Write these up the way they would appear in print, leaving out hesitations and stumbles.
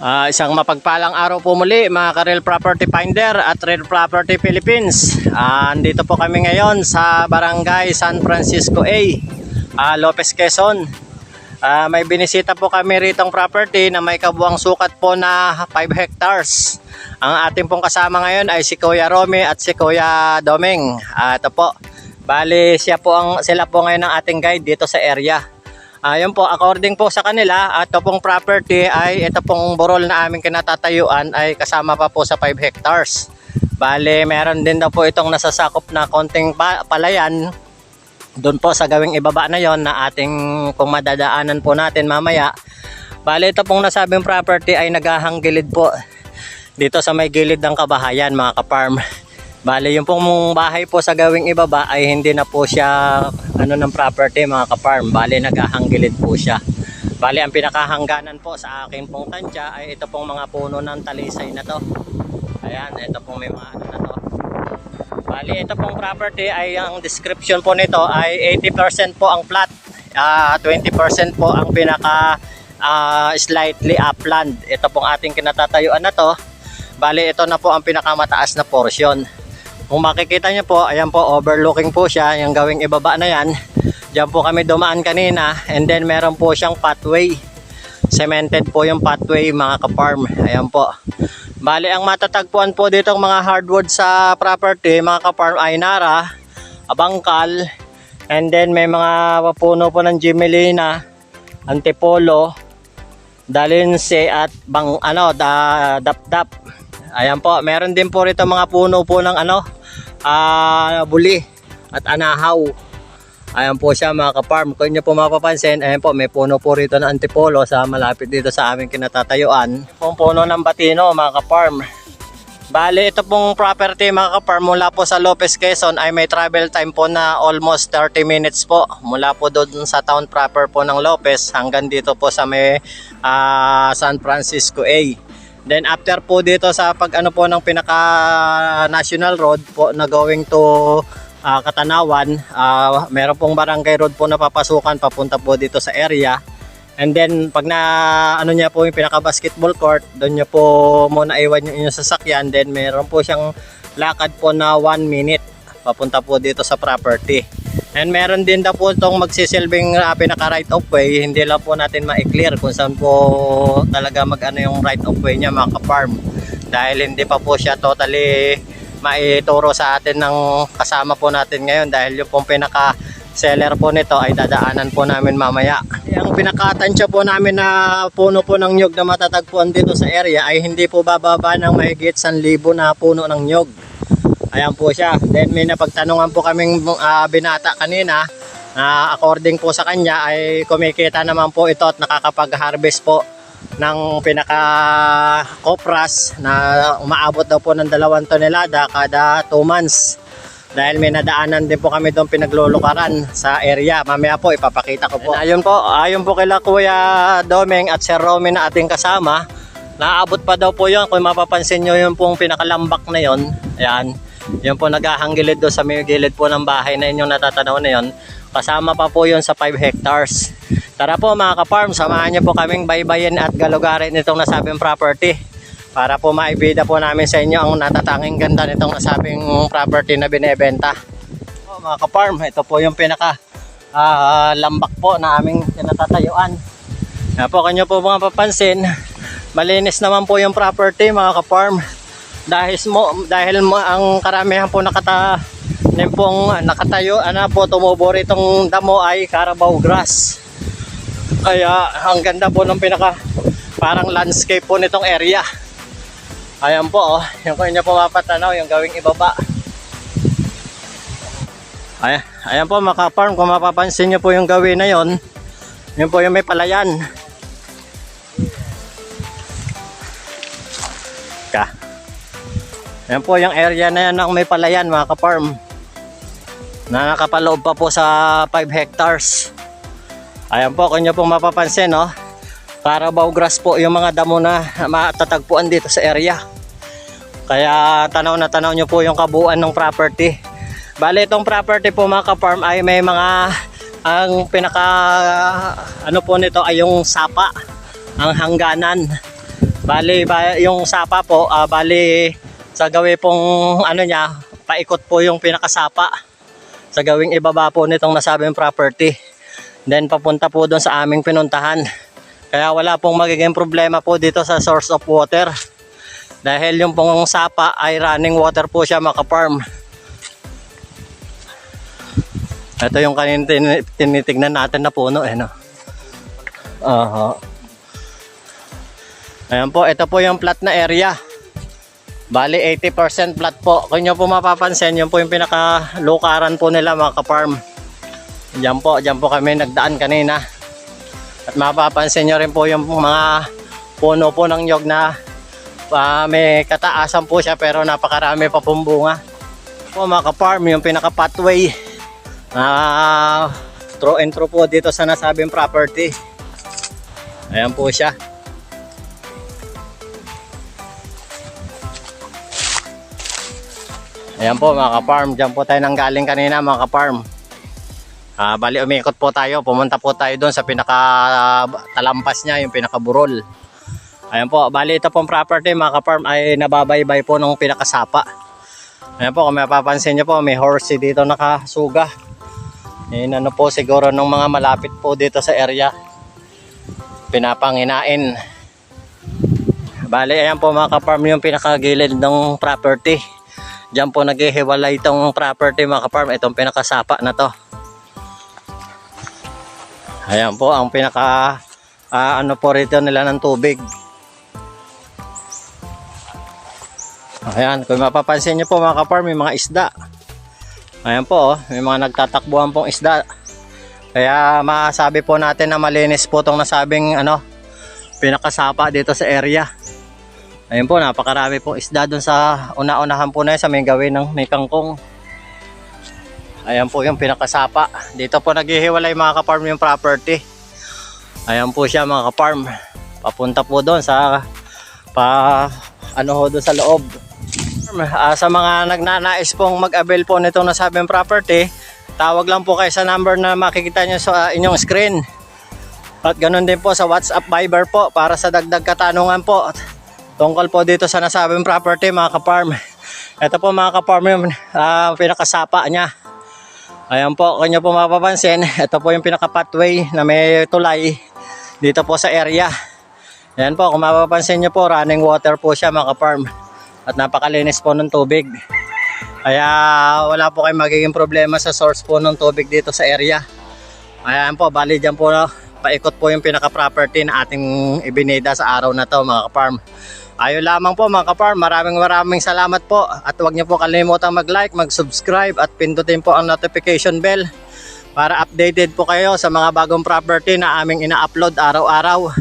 Isang mapagpalang araw po muli mga ka-Real Property Finder at Real Property Philippines. Andito po kami ngayon sa Barangay San Francisco A, Lopez, Quezon. May binisita po kami ritong property na may kabuang sukat po na 5 hectares. Ang ating pong kasama ngayon ay si Kuya Romy at si Kuya Doming. Ito po, bali sila po ngayon ang ating guide dito sa area. Yun po, according po sa kanila, ito pong property ay ito pong burol na aming kinatatayuan ay kasama pa po sa 5 hectares. Bale, meron din daw po itong nasasakop na konting palayan doon po sa gawing ibaba na yon na ating kung madadaanan po natin mamaya. Bale, ito pong nasabing property ay naghahanggilid po dito sa may gilid ng kabahayan mga ka-farm. Bale, yung pong bahay po sa gawing ibaba ay hindi na po siya ng property mga ka-farm. Bale, naghahanggilid po siya. Bale, ang pinakahangganan po sa akin pong tansya ay ito pong mga puno ng talisay na to. Ayan, ito pong may mga na to. Bale, ito pong property ay ang description po nito ay 80% po ang flat, 20% po ang pinaka slightly upland. Ito pong ating kinatatayuan na to. Bale, ito na po ang pinakamataas na portion. Kung makikita nyo po, ayan po, overlooking po siya, yung gawing ibaba na yan. Diyan po kami dumaan kanina, and then meron po siyang pathway. Cemented po yung pathway mga ka-farm. Ayan po. Bali, ang matatagpuan po dito mga hardwood sa property, mga ka-farm, ay nara, abangkal, and then may mga puno po ng Gimelina, antipolo, dalinse at dapdap. Ayan po, meron din po rito mga puno po ng buli at anahaw. Ayan po siya mga ka-farm. Kung nyo po mapapansin, ayan po, may puno po rito na antipolo sa malapit dito sa aming kinatatayuan. Pong puno ng batino mga ka-farm. Bali, ito pong property mga ka-farm mula po sa Lopez, Quezon ay may travel time po na almost 30 minutes po. Mula po doon sa town proper po ng Lopez hanggang dito po sa may San Francisco A. Then after po dito sa po ng pinaka national road po na going to Katanawan, meron pong barangay road po na papasukan papunta po dito sa area. And then pag niya po yung pinaka basketball court, doon niyo po muna iwan yung inyong sasakyan. Then meron po siyang lakad po na 1 minute papunta po dito sa property. And meron din daw po itong magsisilbing pinaka right of way. Hindi lang po natin ma-clear kung saan po talaga yung right of way niya mga ka-farm. Dahil hindi pa po siya totally maituro sa atin ng kasama po natin ngayon. Dahil yung pong pinaka seller po nito ay dadaanan po namin mamaya. Ang pinakatansya po namin na puno po ng nyog na matatagpuan dito sa area ay hindi po bababa ng mahigit 1,000 na puno ng nyog. Ayan po siya. Then may napagtanungan po kaming binata kanina na according po sa kanya ay kumikita naman po ito at nakakapag-harvest po ng pinaka kopras na umaabot daw po ng 2 tonelada kada 2 months. Dahil may nadaanan din po kami doon pinaglulukaran sa area. Mamaya po ipapakita ko po. Ayun po kila Kuya Doming at Sir Romy na ating kasama. Naabot pa daw po yun. Kung mapapansin nyo yung pong pinakalambak na yun. Ayan. Yun po naghahanggilid doon sa may gilid po ng bahay na inyong natatanaw na yun. Kasama pa po yun sa 5 hectares. Tara po mga ka-farm, samahan nyo po kaming baybayin at galugarin nitong nasabing property. Para po maibida po namin sa inyo ang natatanging ganda nitong nasabing property na binebenta. Mga ka-farm, ito po yung pinaka lambak po na aming natatayuan. Yan po, kanyo po mga papansin, malinis naman po yung property mga ka-farm. Dahil ang karamihan po nakatayo po tumubo itong damo ay Carabao grass. Kaya ang ganda po ng pinaka parang landscape po nitong area. Ayan po yung kung inyo po mapatanaw yung gawing ibaba. Ayan po mga ka-farm, kung mapapansin nyo po yung gawin na yon, yun po yung may palayan. Ayan po yung area na yan ang may palayan mga ka-farm. Na nakapaloob pa po sa 5 hectares. Ayan po kung nyo pong mapapansin Carabao grass po yung mga damo na matatagpuan dito sa area. Kaya tanaw na tanaw nyo po yung kabuuan ng property. Bale itong property po mga ka-farm ay may mga ang pinaka po nito ay yung sapa, ang hangganan. Bali, yung sapa po, bali sa gawin pong ano niya, paikot po yung pinakasapa sa gawing ibaba po nitong nasabing property. Then papunta po doon sa aming pinuntahan. Kaya wala pong magiging problema po dito sa source of water. Dahil yung pong sapa ay running water po siya, mga ka-farm. Ito yung kanina tinitignan natin na puno no. Ayan po, ito po yung plat na area. Bali 80% plat po. Kung nyo po mapapansin, yun po yung pinaka-lukaran po nila, mga ka-farm. Diyan po kami nagdaan kanina. At mapapansin nyo rin po yung mga puno po ng nyog na may kataasan po siya pero napakarami pa pong bunga. Po mga ka-farm, yung pinaka-pathway through and through po dito sa nasabing property. Ayan po siya. Ayan po mga ka-farm, dyan po tayo nanggaling kanina, mga ka-farm. Bali umikot po tayo, pumunta po tayo doon sa pinaka-talampas niya, yung pinaka-burol. Ayan po, bali ito pong property, mga ka-farm, ay nababaybay po nung pinakasapa. Ayan po, kung mapapansin nyo po, may horsey dito nakasuga. Yan ano po siguro nung mga malapit po dito sa area, pinapanginain. Bali ayan po mga ka-farm, yung pinakagilid ng property. Diyan po naghihiwalay itong property, mga ka-farm, itong pinakasapa na to. Ayan po ang pinaka ano po rito nila ng tubig. Ayan, kung mapapansin nyo po mga ka-farm, may mga isda. Ayan po, may mga nagtatakbuhan pong isda. Kaya masabi po natin na malinis po itong nasabing pinakasapa dito sa area. Ayun po, napakarami pong isda dun sa una-unahan po na yun, sa may gawin ng may kangkong. Ayan po yung pinakasapa. Dito po naghihiwalay, mga ka-farm, yung property. Ayan po siya, mga ka-farm. Papunta po doon sa doon sa loob. Sa mga nagnanais pong mag-avail po nitong nasabing property, tawag lang po kayo sa number na makikita nyo sa inyong screen. At ganoon din po sa WhatsApp Viber po para sa dagdag katanungan po tungkol po dito sa nasabing property, mga ka-farm. Ito po mga ka-farm yung pinakasapa niya. Ayan po, kung nyo po mapapansin, ito po yung pinaka-pathway na may tulay dito po sa area. Ayan po, kung mapapansin nyo po, running water po siya, mga ka-farm. At napakalinis po ng tubig. Kaya wala po kayong magiging problema sa source po ng tubig dito sa area. Ayan po, bali dyan po paikot po yung pinaka-property na ating ibinida sa araw na to, mga ka-farm. Ayun lamang po, mga ka-farm, maraming salamat po. At huwag niyo po kalimutang mag-like, mag-subscribe at pindutin po ang notification bell para updated po kayo sa mga bagong property na aming ina-upload araw-araw.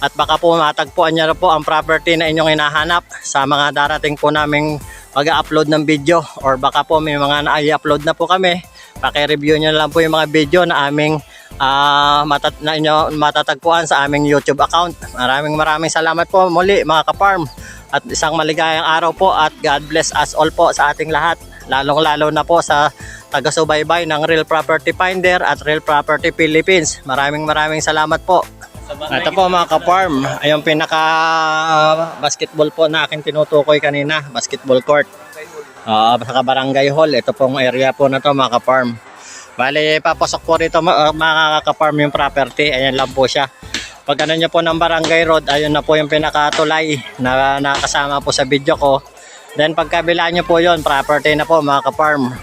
At baka po matagpuan niyo po ang property na inyong hinahanap sa mga darating po naming pag-upload ng video, or baka po may mga na-upload na po kami. Paki-review niyo lang po yung mga video na aming matatagpuan sa aming YouTube account. Maraming salamat po muli, mga ka-farm, at isang maligayang araw po, at God bless us all po sa ating lahat, lalong-lalo na po sa taga-subaybay ng Real Property Finder at Real Property Philippines. Maraming salamat po. Ito po, mga ka-farm, ay yung pinaka basketball po na aking tinutukoy kanina, basketball court. Sa barangay hall, ito pong area po na to, mga ka-farm. Bali, papasok po rito, mga ka-farm, yung property. Ayan lang po siya. Pag ano nyo po ng barangay road, ayun na po yung pinakatulay na nakasama po sa video ko. Then pagkabila nyo po yun, property na po, mga ka-farm.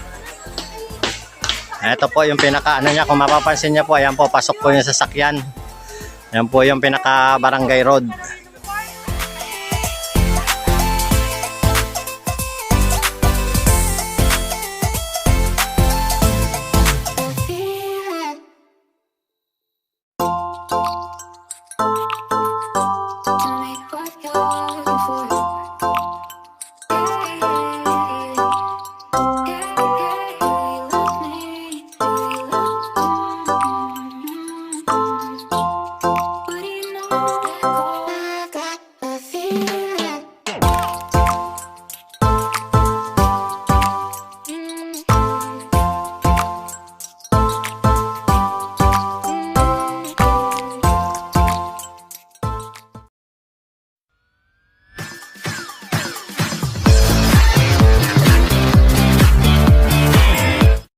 Ito po yung pinaka ano niya, kung mapapansin nyo po, ayan po, pasok po yung sasakyan. Ayan po yung pinaka barangay road.